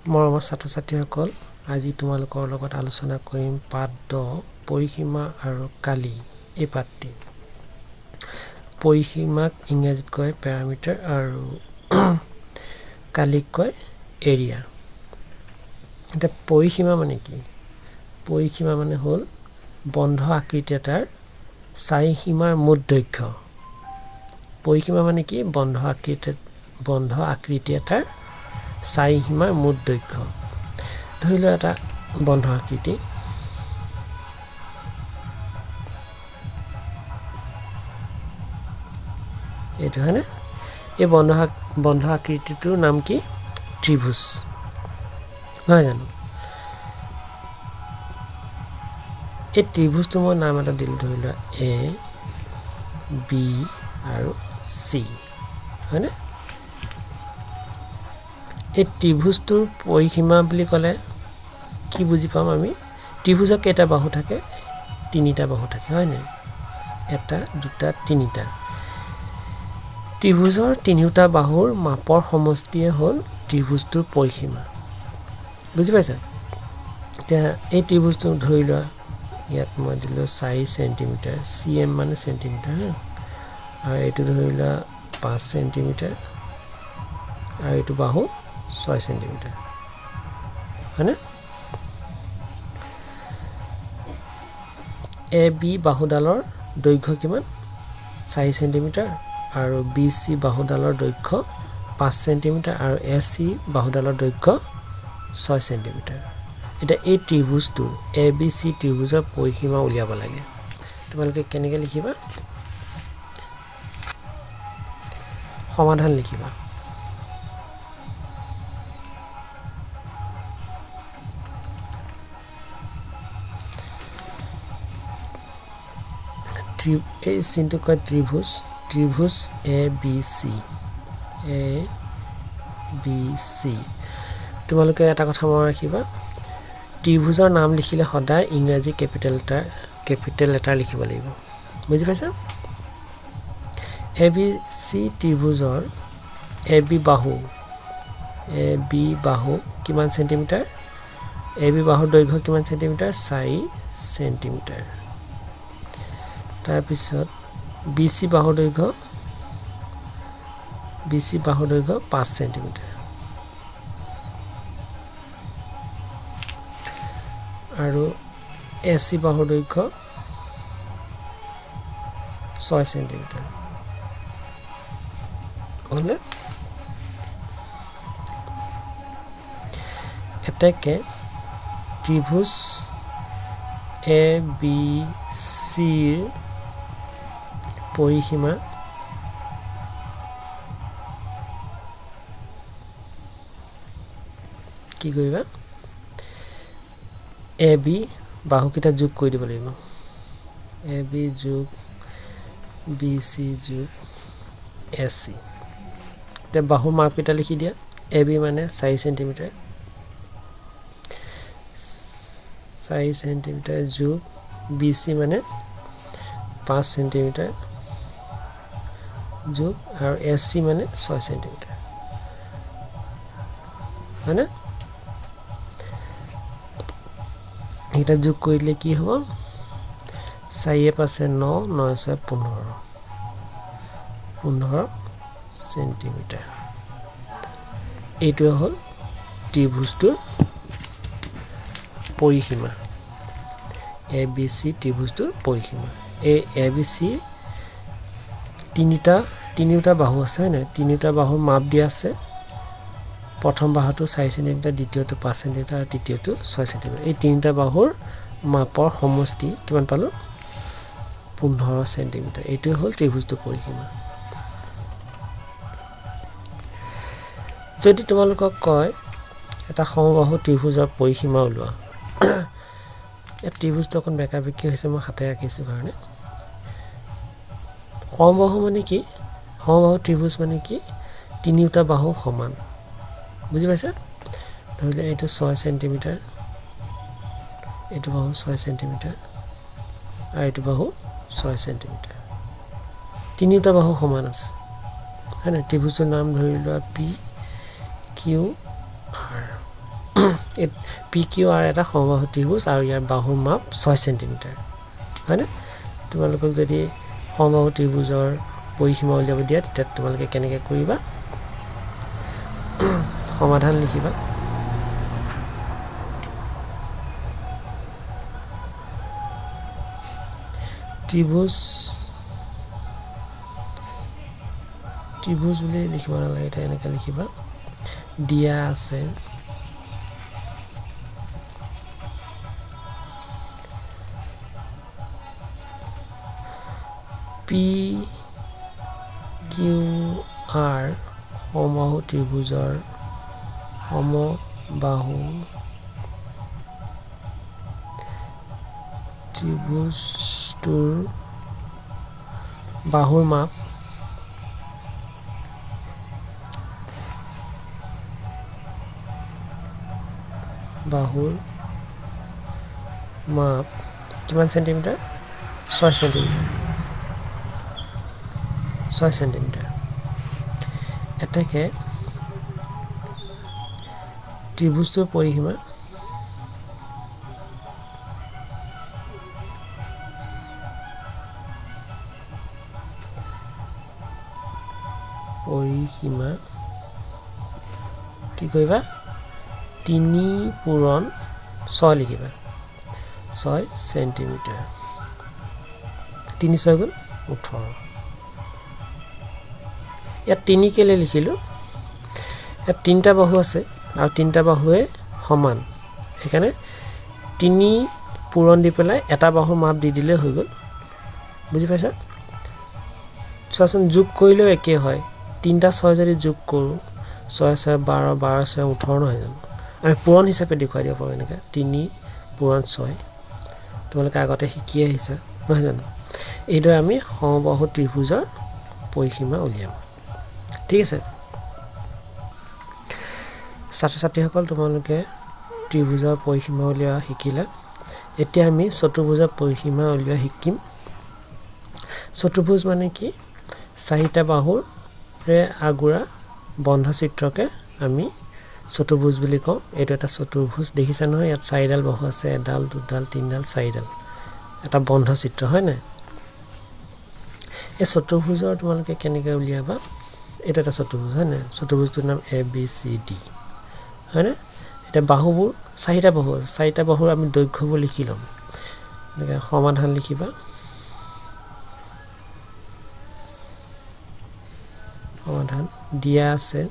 মৰমৰ ছাত্ৰ-ছাত্ৰীসকল, আজি তোমালোকৰ লগত আলোচনা কৰিম পাঠ 10 পৰিসীমা আৰু কালি এই পাঠটি। পৰিসীমাক ইংৰাজীত কয় পেৰামিটাৰ আৰু কালিক কয় এৰিয়া। এতিয়া পৰিসীমা মানে কি? পৰিসীমা মানে হ'ল বন্ধ আকৃতি এটাৰ চাৰি সীমাৰ মুঠ দৈৰ্ঘ্য। পৰিসীমা মানে কি? বন্ধ আকৃতি এটাৰ চাৰি সীমাৰ মুঠ দৈৰ্ঘ্য। ধৰি লোৱা এটা বন্ধ আকৃতি, এইটো হয়নে? এই বন্ধ আকৃতিটোৰ নাম কি? ত্ৰিভুজ, নহয় জানো? এই ত্ৰিভুজটো মই নাম এটা দিলোঁ, ধৰি লোৱা এ, বি আৰু চি, হয়নে? এই ত্ৰিভুজটোৰ পৰিসীমা বুলি ক'লে কি বুজি পাম আমি? ত্ৰিভুজৰ কেইটা বাহু থাকে? তিনিটা বাহু থাকে, হয়নে? এটা, দুটা, তিনিটা। ত্ৰিভুজৰ তিনিওটা বাহুৰ মাপৰ সমষ্টিয়ে হ'ল ত্ৰিভুজটোৰ পৰিসীমা। বুজি পাইছা? এতিয়া এই ত্ৰিভুজটো ধৰি লোৱা, ইয়াত মই দিলোঁ 4 চেণ্টিমিটাৰ, CM মানে চেণ্টিমিটাৰ, আৰু এইটো ধৰি লোৱা 5 চেণ্টিমিটাৰ, আৰু এইটো বাহু 6 চেণ্টিমিটাৰ, হয়নে? AB বাহুডালৰ দৈৰ্ঘ্য কিমান? 4 চেণ্টিমিটাৰ, আৰু BC বাহুডালৰ দৈৰ্ঘ্য 5 চেণ্টিমিটাৰ, আৰু AC বাহুডালৰ দৈৰ্ঘ্য 6 চেণ্টিমিটাৰ। এতিয়া এই ত্ৰিভুজটোৰ ABC ত্ৰিভুজৰ পৰিসীমা উলিয়াব লাগে। তোমালোকে কেনেকৈ লিখিবা? সমাধান লিখিবা। এই চিনটোক কয় ত্ৰিভুজ। ত্ৰিভুজ ABC। তোমালোকে এটা কথা মনত ৰাখিবা, ত্ৰিভুজৰ নাম লিখিলে সদায় ইংৰাজী কেপিটেল লেটাৰ লিখিব লাগিব। বুজি পাইছা? ABC ত্ৰিভুজৰ AB বাহু কিমান চেণ্টিমিটাৰ? AB বাহুৰ দৈৰ্ঘ্য কিমান চেণ্টিমিটাৰ? 4 চেণ্টিমিটাৰ। তাৰপিছত BC বাহুৰ দৈৰ্ঘ্য 5 চেণ্টিমিটাৰ। আৰু AC বাহুৰ দৈৰ্ঘ্য 6 চেণ্টিমিটাৰ। হ'লে এতেকে ত্ৰিভুজ ABCৰ পৰিসীমা কি কৰিবা? AB বাহুকেইটা যোগ কৰি দিব লাগিব। AB যোগ BC যোগ AC। এতিয়া বাহুৰ মাপকেইটা লিখি দিয়া। AB মানে 4 চেণ্টিমিটাৰ, 4 চেণ্টিমিটাৰ যোগ BC মানে 5 চেণ্টিমিটাৰ যোগ, আৰু AC মানে 6 চেণ্টিমিটাৰ, হয়নে? এইকেইটা যোগ কৰি দিলে কি হ'ব? 4 5 9, 9 6 15 চেণ্টিমিটাৰ। এইটোৱে হ'ল ত্ৰিভুজটোৰ পৰিসীমা। ABC ত্ৰিভুজটোৰ পৰিসীমা। এই ABC তিনিওটা বাহু আছে, হয় নাই? তিনিওটা বাহুৰ মাপ দিয়া আছে। প্ৰথম বাহুটো 4 চেণ্টিমিটাৰ, দ্বিতীয়টো 5 চেণ্টিমিটাৰ, আৰু তৃতীয়টো 6 চেণ্টিমিটাৰ। এই তিনিটা বাহুৰ মাপৰ সমষ্টি কিমান পালোঁ? 15 চেণ্টিমিটাৰ। এইটোৱে হ'ল ত্ৰিভুজটোৰ পৰিসীমা। যদি তোমালোকক কয় এটা সমবাহু ত্ৰিভুজৰ পৰিসীমা ওলোৱা, এই ত্ৰিভুজটো অকণ বেকা বেকি হৈছে, মই হাতেৰে আঁকিছোঁ কাৰণে। সমবাহু মানে কি? সমবাহু ত্ৰিভুজ মানে কি? তিনিওটা বাহু সমান। বুজি পাইছা? ধৰি লওক এইটো 6 চেণ্টিমিটাৰ, এইটো বাহু 6 চেণ্টিমিটাৰ, আৰু এইটো বাহু 6 চেণ্টিমিটাৰ। তিনিওটা বাহু সমান আছে, হয় নাই? ত্ৰিভুজটোৰ নাম ধৰি লোৱা PQR। পি কিউ আৰ এটা সমবাহু ত্ৰিভুজ আৰু ইয়াৰ বাহুৰ মাপ 6 সেন্টিমিটাৰ হয়নে তোমালোকক যদি সমবাহু ত্ৰিভুজৰ পৰিসীমা উলিয়াব দিয়া তেতিয়া তোমালোকে কেনেকৈ কৰিবা সমাধান লিখিবা ত্ৰিভুজ বুলি লিখিব নালাগে এটা এনেকৈ লিখিবা দিয়া আছে পি কিউ আৰ সমবাহু ত্ৰিভুজৰ ত্ৰিভুজটোৰ বাহুৰ মাপ কিমান সেন্টিমিটাৰ 6 সেন্টিমিটাৰ এটাকে ত্ৰিভুজটোৰ পৰিসীমা কি কৰিবা 3/6 লিখিবা 6 সেন্টিমিটাৰ 3/6 গুণ 18 ইয়াত 3 কেলে লিখিলোঁ ইয়াত 3টা বাহু আছে আৰু 3টা বাহুৱে সমান সেইকাৰণে 3 পূৰণ দি পেলাই এটা বাহুৰ মাপ দি দিলে হৈ গ'ল বুজি পাইছা চোৱাচোন যোগ কৰিলেও একে হয় 3টা 6 যদি যোগ কৰোঁ 6 6 12 12 6 18 নহয় জানো আমি পূৰণ হিচাপে দেখুৱাই দিব পাৰোঁ এনেকৈ 3 পূৰণ 6 তোমালোকে আগতে শিকি আহিছা নহয় জানো এইদৰে আমি সমবাহু ত্ৰিভুজৰ পৰিসীমা উলিয়াম ঠিক আছে ছাত্ৰ ছাত্ৰীসকল তোমালোকে ত্ৰিভুজৰ পৰিসীমা উলিওৱা শিকিলা এতিয়া আমি চতুৰ্ভুজৰ পৰিসীমা উলিওৱা শিকিম চতুৰ্ভুজ মানে কি 4টা বাহুৰে আগুৰা বন্ধ চিত্ৰকে আমি চতুৰ্ভুজ বুলি কওঁ এইটো এটা চতুৰ্ভুজ দেখিছা নহয় ইয়াত 4ডাল বাহু আছে এডাল দুডাল তিনডাল 4ডাল এটা বন্ধ চিত্ৰ হয় নাই এই চতুৰ্ভুজৰ তোমালোকে কেনেকৈ উলিয়াবা এটা এটা চতুৰ্ভুজ হয় নাই চতুৰ্ভুজটোৰ নাম ABCD হয়নে এটা বাহুবোৰ 4টা বাহু আছে 4টা বাহুৰ আমি দৈৰ্ঘ্যবোৰ লিখি ল'ম এনেকৈ সমাধান লিখিবা সমাধান দিয়া আছে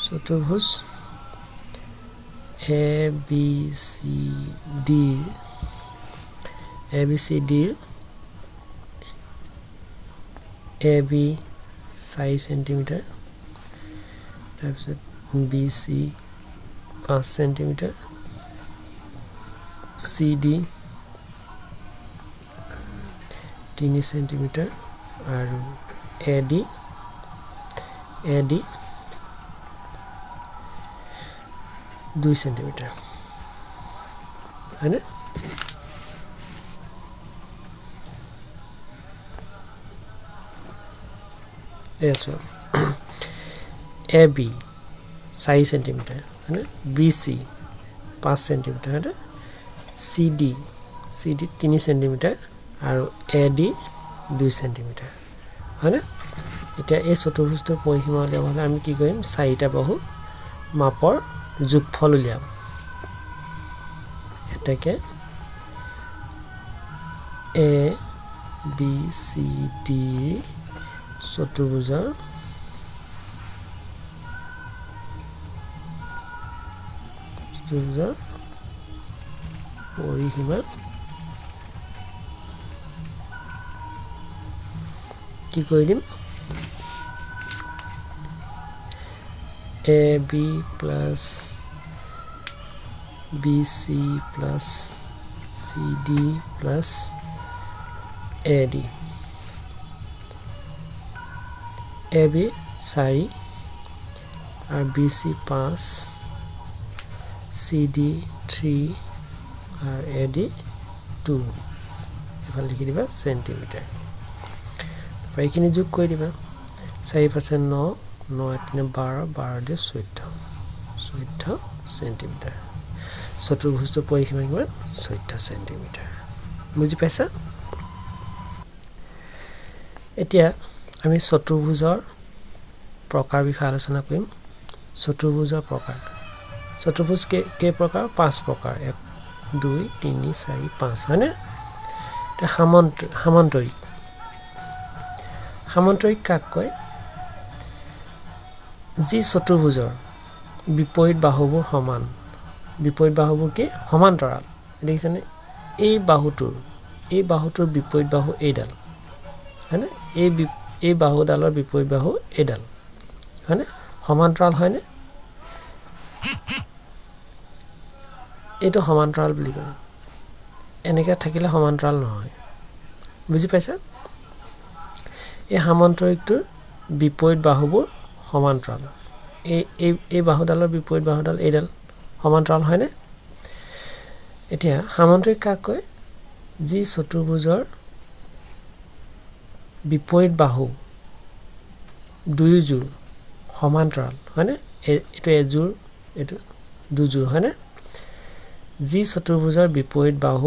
চতুৰ্ভুজ ABCD AB 4 সেন্টিমিটাৰ তাৰপিছত BC 5 সেন্টিমিটাৰ CD 3 সেন্টিমিটাৰ আৰু AD 2 সেন্টিমিটাৰ হয়নে eso AB 4 সেন্টিমিটাৰ হয়নে BC 5 সেন্টিমিটাৰ হয়নে CD 3 সেন্টিমিটাৰ আৰু AD 2 সেন্টিমিটাৰ হয়নে এতিয়া এই চতুৰ্ভুজটোৰ পৰিসীমা উলিয়াব হ'লে আমি কি কৰিম 4টা বাহু মাপৰ যোগফল উলিয়াম এটাকে ABCD চতুৰ্ভুজৰ পৰিসীমা কি কৰি দিম AB plus BC plus CD plus AD AB 4 और BC 5 CD 3 और AD 2 এইফালে লিখি দিবা সেন্টিমিটার তারপর এইখিনি যোগ কৰি দিবা 4 5 9 9 3 12 12 দিয়ে 14 সেন্টিমিটার চতুৰ্ভুজৰ পৰিসীমা কিমান 14 সেন্টিমিটাৰ বুজি পাইছা এতিয়া আমি চতুৰ্ভুজৰ প্ৰকাৰ বিষয়ে আলোচনা কৰিম চতুৰ্ভুজৰ প্ৰকাৰ চতুৰ্ভুজ কেই প্ৰকাৰ 5 প্ৰকাৰ 1 2 3 4 5 হয়নে তে সামান্তৰিক কাক কয় যি চতুৰ্ভুজৰ বিপৰীত বাহুবোৰ সমান বিপৰীত বাহুবোৰ কি সমান্তৰাল দেখিছানে এই বাহুটোৰ বিপৰীত বাহু এইডাল হয়নে এই বাহুডালৰ বিপৰীত বাহু এইডাল হয়নে সমান্তৰাল হয়নে এইটো সমান্তৰাল বুলি কয় এনেকৈ থাকিলে সমান্তৰাল নহয় বুজি পাইছা এই সামান্তৰিকটোৰ বিপৰীত বাহুবোৰ সমান্তৰাল এই বাহুডালৰ বিপৰীত বাহুডাল এইডাল সমান্তৰাল হয়নে এতিয়া সামান্তৰিক কাক কয় যি চতুৰ্ভুজৰ বিপৰীত বাহু দুয়োযোৰ সমান্তৰাল হয়নে এইটো এযোৰ এইটো দুযোৰ হয়নে যি চতুৰ্ভুজৰ বিপৰীত বাহু